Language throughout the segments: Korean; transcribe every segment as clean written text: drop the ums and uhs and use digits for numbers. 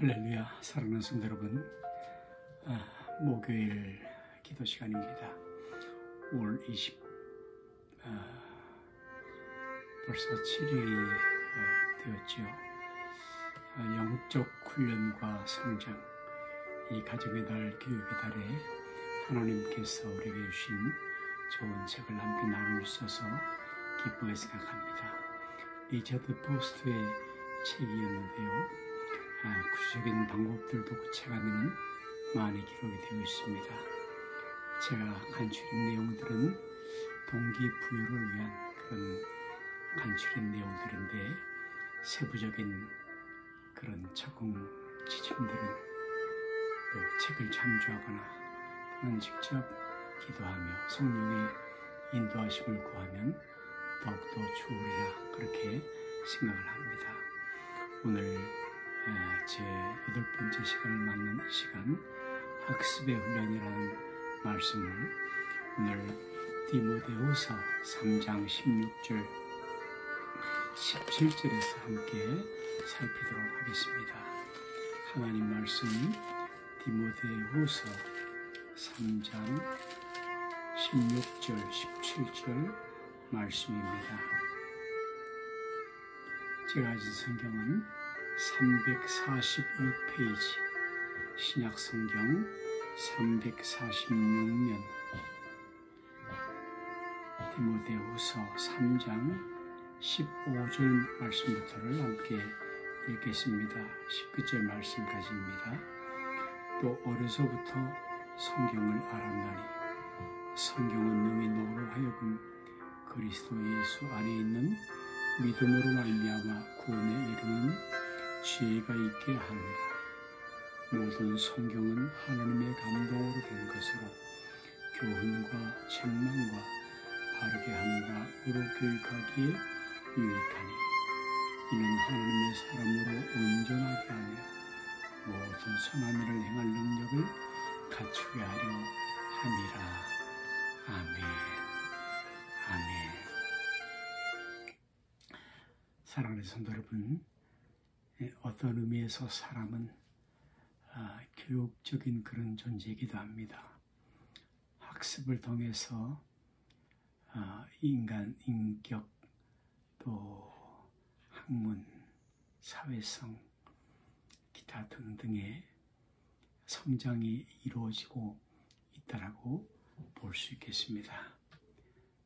할렐루야. 사랑하는 성도 여러분, 목요일 기도 시간입니다. 5월 20 벌써 7일이 되었지요. 영적 훈련과 성장, 이 가정의 달, 교육의 달에 하나님께서 우리에게 주신 좋은 책을 함께 나눌 수 있어서 기쁘게 생각합니다. 리처드 포스트의 책이었는데요. 구체적인 방법들도 구체화되는 많이 기록이 되어 있습니다. 제가 간추린 내용들은 동기부여를 위한 그런 간추린 내용들인데, 세부적인 그런 적응 지침들은 또 책을 참조하거나 또는 직접 기도하며 성령의 인도하심을 구하면 더욱더 좋으리라, 그렇게 생각을 합니다. 오늘 제 8번째 시간을 맞는 이 시간, 학습의 훈련이라는 말씀을 오늘 디모데후서 3장 16절 17절에서 함께 살피도록 하겠습니다. 하나님 말씀, 디모데후서 3장 16절 17절 말씀입니다. 제가 가진 성경은 346페이지, 신약성경 346면, 디모데후서 3장 15절 말씀부터를 함께 읽겠습니다. 19절 말씀까지입니다. 또 어려서부터 성경을 알았나니 성경은 능히 너로 하여금 그리스도 예수 안에 있는 믿음으로 말미암아 구원에 이르는 지혜가 있게 하느니라. 모든 성경은 하나님의 감동으로 된 것으로 교훈과 책망과 바르게 함과 의로 교육하기에 유익하니 이는 하나님의 사람으로 온전하게 하며 모든 선한 일을 행할 능력을 갖추게 하려 함이라. 아멘. 아멘. 사랑하는 성도 여러분, 어떤 의미에서 사람은 교육적인 그런 존재이기도 합니다. 학습을 통해서 인간, 인격, 또 학문, 사회성, 기타 등등의 성장이 이루어지고 있다라고 볼 수 있겠습니다.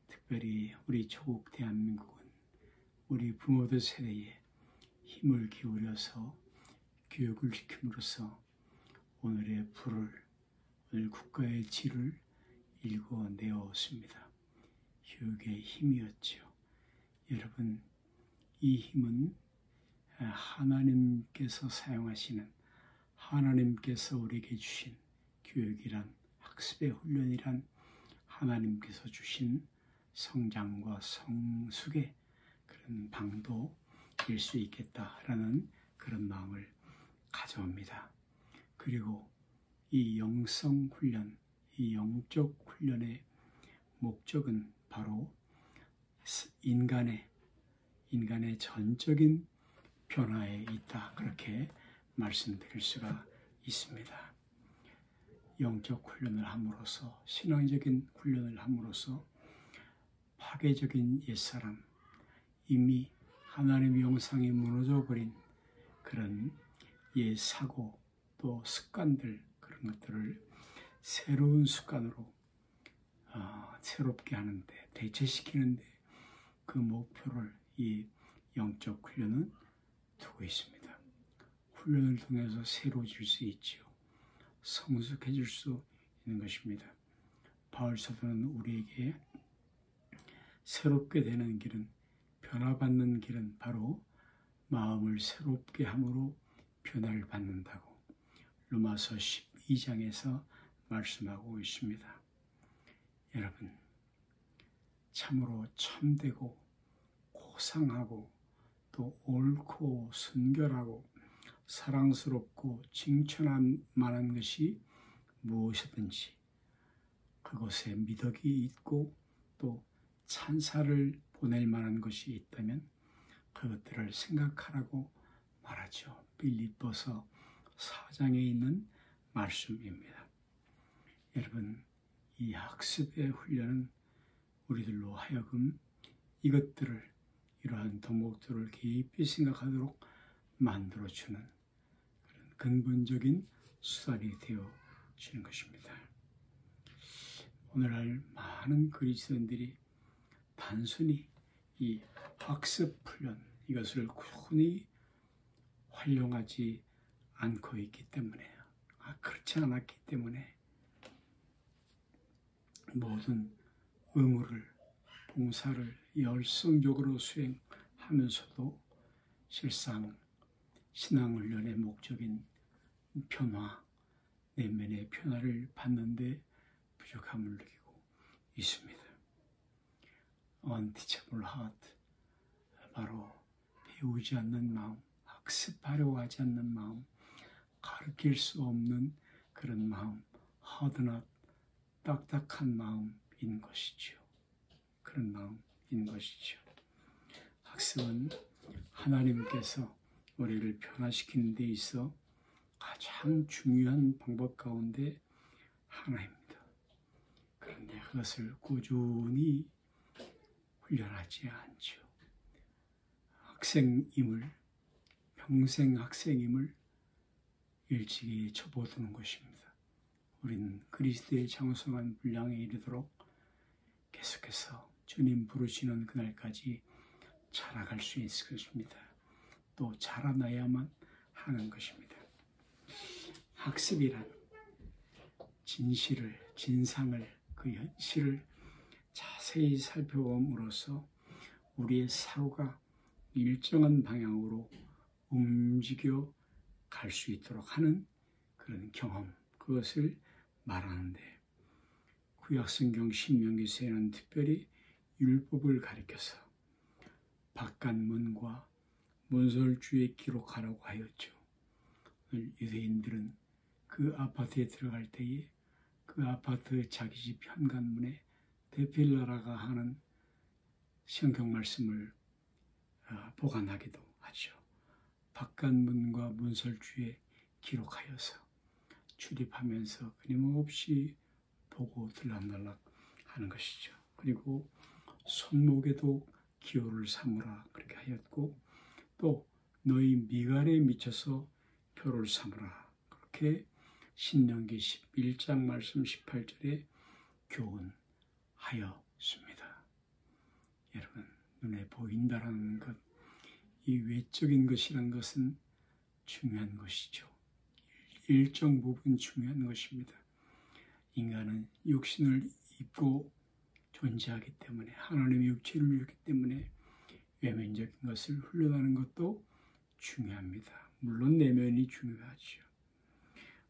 특별히 우리 조국 대한민국은 우리 부모들 세대에 힘을 기울여서 교육을 시킴으로써 오늘의 부를, 오늘 국가의 질을 일궈내었습니다. 교육의 힘이었죠. 여러분, 이 힘은 하나님께서 사용하시는, 하나님께서 우리에게 주신 교육이란, 학습의 훈련이란 하나님께서 주신 성장과 성숙의 그런 방도일 수 있겠다라는 그런 마음을 가져옵니다. 그리고 이 영성 훈련, 이 영적 훈련의 목적은 바로 인간의 전적인 변화에 있다, 그렇게 말씀드릴 수가 있습니다. 영적 훈련을 함으로써, 신앙적인 훈련을 함으로써 파괴적인 옛사람, 이미 하나님의 형상이 무너져버린 그런 옛 사고, 또 습관들, 그런 것들을 새로운 습관으로 새롭게 하는데, 대체시키는데 그 목표를 이 영적 훈련은 두고 있습니다. 훈련을 통해서 새로워질 수 있지요. 성숙해질 수 있는 것입니다. 바울 사도는 우리에게 새롭게 되는 길은, 변화받는 길은 바로 마음을 새롭게 함으로 변화를 받는다고 로마서 12장에서 말씀하고 있습니다. 여러분, 참으로 참되고 고상하고 또 옳고 순결하고 사랑스럽고 칭찬할 만한 것이 무엇이든지 그것에 미덕이 있고 또 찬사를 보낼 만한 것이 있다면 그것들을 생각하라고 말하죠. 빌립보서 4장에 있는 말씀입니다. 여러분, 이 학습의 훈련은 우리들로 하여금 이것들을, 이러한 덕목들을 깊이 생각하도록 만들어주는 그런 근본적인 수단이 되어지는 것입니다. 오늘날 많은 그리스도인들이 단순히 이 학습 훈련, 이것을 꾸준히 활용하지 않고 있기 때문에, 그렇지 않았기 때문에 모든 의무를, 봉사를 열성적으로 수행하면서도 실상 신앙훈련의 목적인 변화, 내면의 변화를 받는데 부족함을 느끼고 있습니다. Unteachable heart, 바로 배우지 않는 마음, 학습하려고 하지 않는 마음, 가르칠 수 없는 그런 마음, hard not, 딱딱한 마음인 것이죠. 그런 마음인 것이죠. 학습은 하나님께서 우리를 변화시키는 데 있어 가장 중요한 방법 가운데 하나입니다. 그런데 그것을 꾸준히 훈련하지 않죠. 학생임을, 평생 학생임을 일찍이 접어두는 것입니다. 우리는 그리스도의 장성한 분량에 이르도록 계속해서 주님 부르시는 그날까지 자라갈 수 있을 것입니다. 또 자라나야만 하는 것입니다. 학습이란 진실을, 진상을, 그 현실을 자세히 살펴봄으로써 우리의 사고가 일정한 방향으로 움직여 갈 수 있도록 하는 그런 경험, 그것을 말하는데, 구약성경 신명기서에는 특별히 율법을 가리켜서 바깥문과 문설주에 기록하라고 하였죠. 유대인들은 그 아파트에 들어갈 때에 그 아파트 자기 집 현관문에 데필라라가 하는 성경 말씀을 보관하기도 하죠. 바깥문과 문설주에 기록하여서 출입하면서 끊임없이 보고 들락날락 하는 것이죠. 그리고 손목에도 기호를 삼으라 그렇게 하였고, 또 너희 미갈에 미쳐서 표를 삼으라 그렇게 신명기 11장 말씀 18절에 교훈하였습니다. 여러분, 눈에 보인다라는 것, 이 외적인 것이라는 것은 중요한 것이죠. 일정 부분 중요한 것입니다. 인간은 육신을 입고 존재하기 때문에, 하나님의 육체를 입기 때문에 외면적인 것을 훈련하는 것도 중요합니다. 물론 내면이 중요하죠.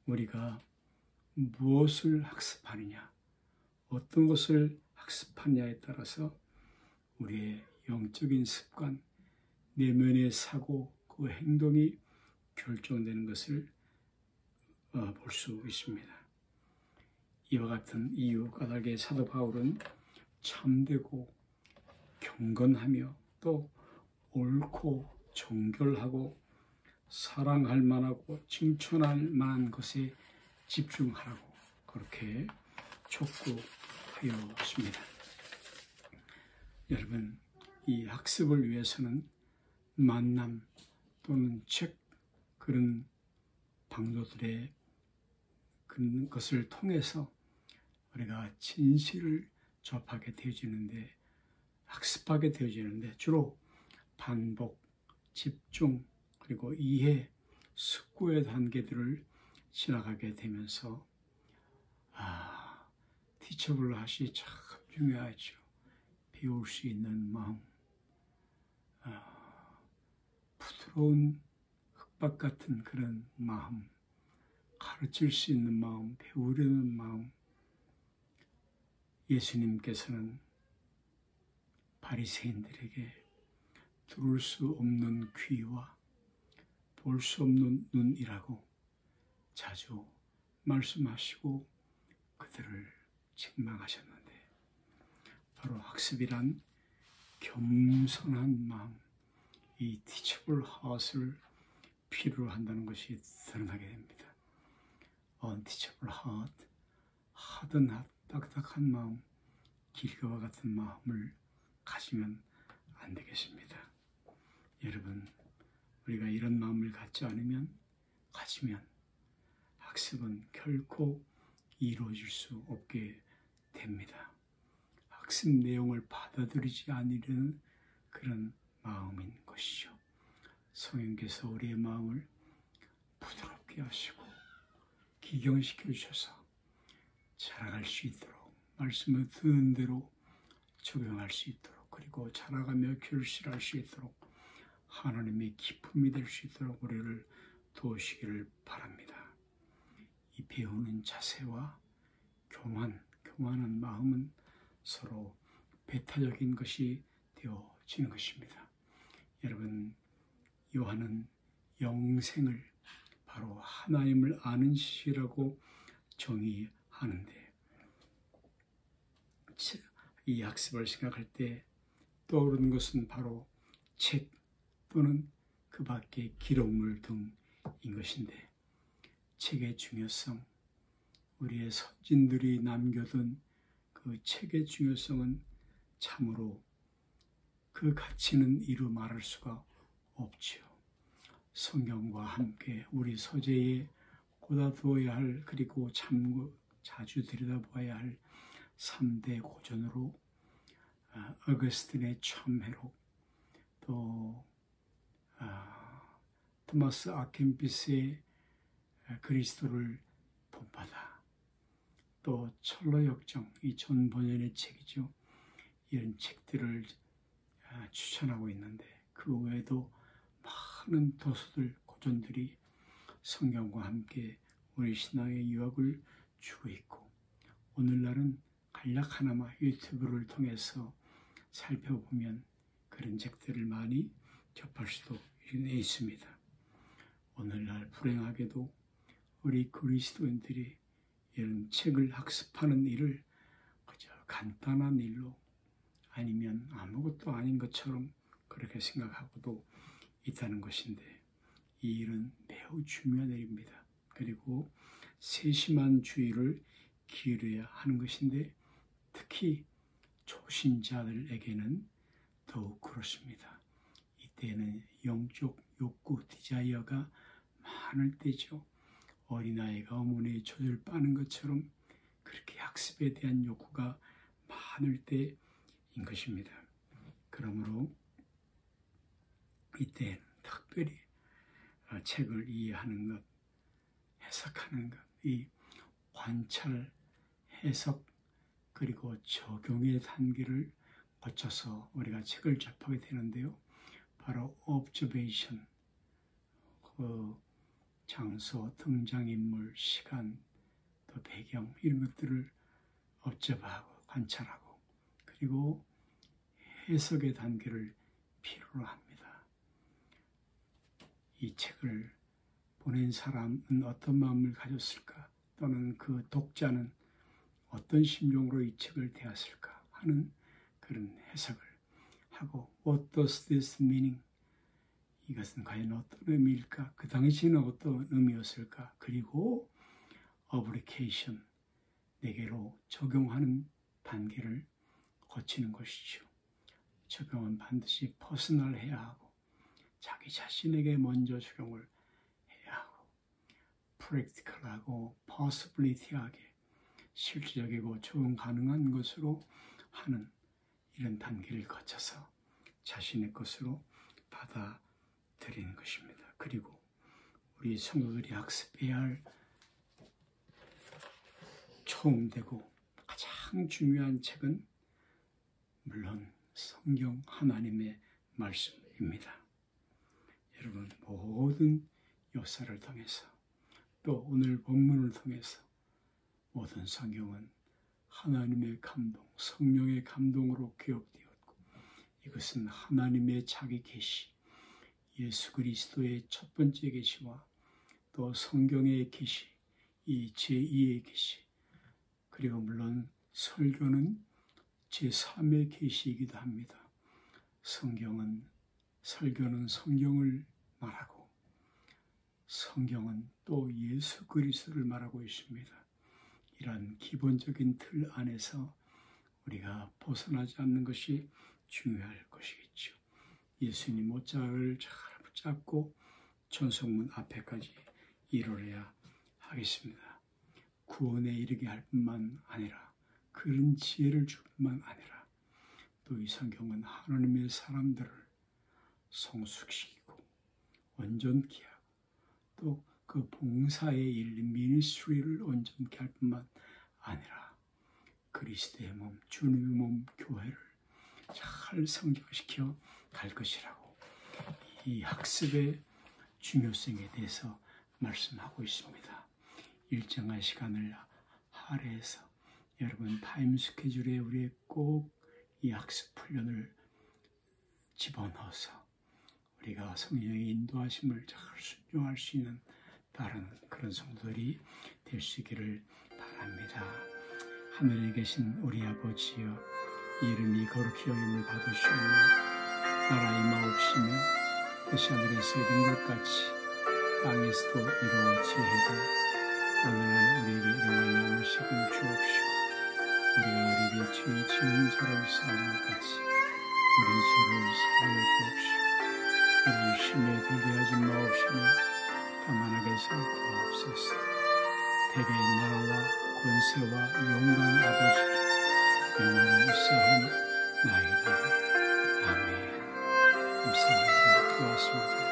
우리가 무엇을 학습하느냐, 어떤 것을 학습하느냐에 따라서 우리의 영적인 습관, 내면의 사고, 그 행동이 결정되는 것을 볼 수 있습니다. 이와 같은 이유 까닭에 사도 바울은 참되고 경건하며 또 옳고 정결하고 사랑할 만하고 칭찬할 만한 것에 집중하라고 그렇게 촉구하였습니다. 여러분, 이 학습을 위해서는 만남 또는 책, 그런 방도들의 그런 것을 통해서 우리가 진실을 접하게 되어지는데, 학습하게 되어지는데 주로 반복, 집중, 그리고 이해, 숙고의 단계들을 지나가게 되면서 티처블 핫이 참 중요하죠. 배울 수 있는 마음, 부드러운 흙밭 같은 그런 마음, 가르칠 수 있는 마음, 배우려는 마음. 예수님께서는 바리새인들에게 들을 수 없는 귀와 볼 수 없는 눈이라고 자주 말씀하시고 그들을 책망하셨는데, 바로 학습이란 겸손한 마음, 이 teachable heart을 필요로 한다는 것이 드러나게 됩니다. Unteachable heart, 하든 딱딱한 마음, 길가와 같은 마음을 가지면 안 되겠습니다. 여러분, 우리가 이런 마음을 가지면 학습은 결코 이루어질 수 없게 됩니다. 학습 내용을 받아들이지 않으려는 그런 마음인 것이죠. 성령께서 우리의 마음을 부드럽게 하시고 기경시켜 주셔서 자라갈 수 있도록, 말씀을 듣는 대로 적용할 수 있도록, 그리고 자라가며 결실할 수 있도록 하나님의 기쁨이 될 수 있도록 우리를 도우시기를 바랍니다. 이 배우는 자세와 교만한 마음은 서로 배타적인 것이 되어지는 것입니다. 여러분, 요한은 영생을 바로 하나님을 아는 지식이라고 정의하는데, 이 학습을 생각할 때 떠오르는 것은 바로 책 또는 그 밖의 기록물 등인 것인데, 책의 중요성, 우리의 선진들이 남겨둔 그 책의 중요성은 참으로 그 가치는 이루 말할 수가 없지요. 성경과 함께 우리 서재에 꽂아두어야 할, 그리고 자주 들여다보아야 할 3대 고전으로 어거스틴의 참회록, 또 토마스 아켄피스의 그리스도를 본받아, 또 철로역정, 이 전 번연의 책이죠. 이런 책들을 추천하고 있는데, 그 외에도 많은 도서들, 고전들이 성경과 함께 우리 신앙의 유학을 주고 있고, 오늘날은 간략 하나마 유튜브를 통해서 살펴보면 그런 책들을 많이 접할 수도 있습니다. 오늘날 불행하게도 우리 그리스도인들이 이런 책을 학습하는 일을 그저 간단한 일로, 아니면 아무것도 아닌 것처럼 그렇게 생각하고도 있다는 것인데, 이 일은 매우 중요한 일입니다. 그리고 세심한 주의를 기울여야 하는 것인데, 특히 초신자들에게는 더욱 그렇습니다. 이때는 영적 욕구, 디자이어가 많을 때죠. 어린아이가 어머니의 젖을 빠는 것처럼 그렇게 학습에 대한 욕구가 많을 때인 것입니다. 그러므로 이때는 특별히 책을 이해하는 것, 해석하는 것, 이 관찰, 해석, 그리고 적용의 단계를 거쳐서 우리가 책을 접하게 되는데요. 바로 observation, 그 장소, 등장인물, 시간, 또 배경, 이런 것들을 observe하고 관찰하고, 그리고 해석의 단계를 필요로 합니다. 이 책을 보낸 사람은 어떤 마음을 가졌을까, 또는 그 독자는 어떤 심정으로 이 책을 대했을까 하는 그런 해석을 하고, What does this meaning? 이것은 과연 어떤 의미일까? 그 당시에는 어떤 의미였을까? 그리고 application, 내게로 적용하는 단계를 거치는 것이죠. 적용은 반드시 퍼스널해야 하고, 자기 자신에게 먼저 적용을 해야 하고, practical하고 possibility하게 실질적이고 적용 가능한 것으로 하는 이런 단계를 거쳐서 자신의 것으로 받아들이는 것입니다. 그리고 우리 성도들이 학습해야 할 처음되고 가장 중요한 책은 물론 성경, 하나님의 말씀입니다. 여러분, 모든 역사를 통해서, 또 오늘 본문을 통해서 모든 성경은 하나님의 감동, 성령의 감동으로 기록되었고, 이것은 하나님의 자기 계시, 예수 그리스도의 첫 번째 계시와 또 성경의 계시, 이 제2의 계시, 그리고 물론 설교는 제3의 계시이기도 합니다. 설교는 성경을 말하고, 성경은 또 예수 그리스도를 말하고 있습니다. 이러한 기본적인 틀 안에서 우리가 벗어나지 않는 것이 중요할 것이겠죠. 예수님 옷자락을 잘 붙잡고 천성문 앞에까지 이르러야 하겠습니다. 구원에 이르게 할 뿐만 아니라 그런 지혜를 줄 뿐만 아니라 또 이 성경은 하나님의 사람들을 성숙시키고 온전케 하고 또 그 봉사의 일, 미니스트리를 온전케 할 뿐만 아니라 그리스도의 몸, 주님의 몸, 교회를 잘 성장시켜 갈 것이라고 이 학습의 중요성에 대해서 말씀하고 있습니다. 일정한 시간을 할애해서 여러분 타임 스케줄에 우리 꼭 이 학습 훈련을 집어넣어서 우리가 성령의 인도하심을 잘 순종할 수 있는 다른 그런 성도들이 될 수 있기를 바랍니다. 하늘에 계신 우리 아버지여, 이름이 거룩히 여김을 받으시오며 나라의 마옵시며 뜻이 하늘에서 이룬 것 같이 땅에서도 이루어지이다. 오늘날 우리에게 일용할 양식을 주옵시고 우리가 우리에게 죄 지은 자를 사하는 것 같이 우리 죄를 사하여 주옵시고 우리를 시험에 들게 하지 마옵시며 다만 악에서 구하옵소서. 대개의 나라와 권세와 영광의 아버지께 영원히 있사옵나이다. 아멘. 감사합니다. 고맙습니다.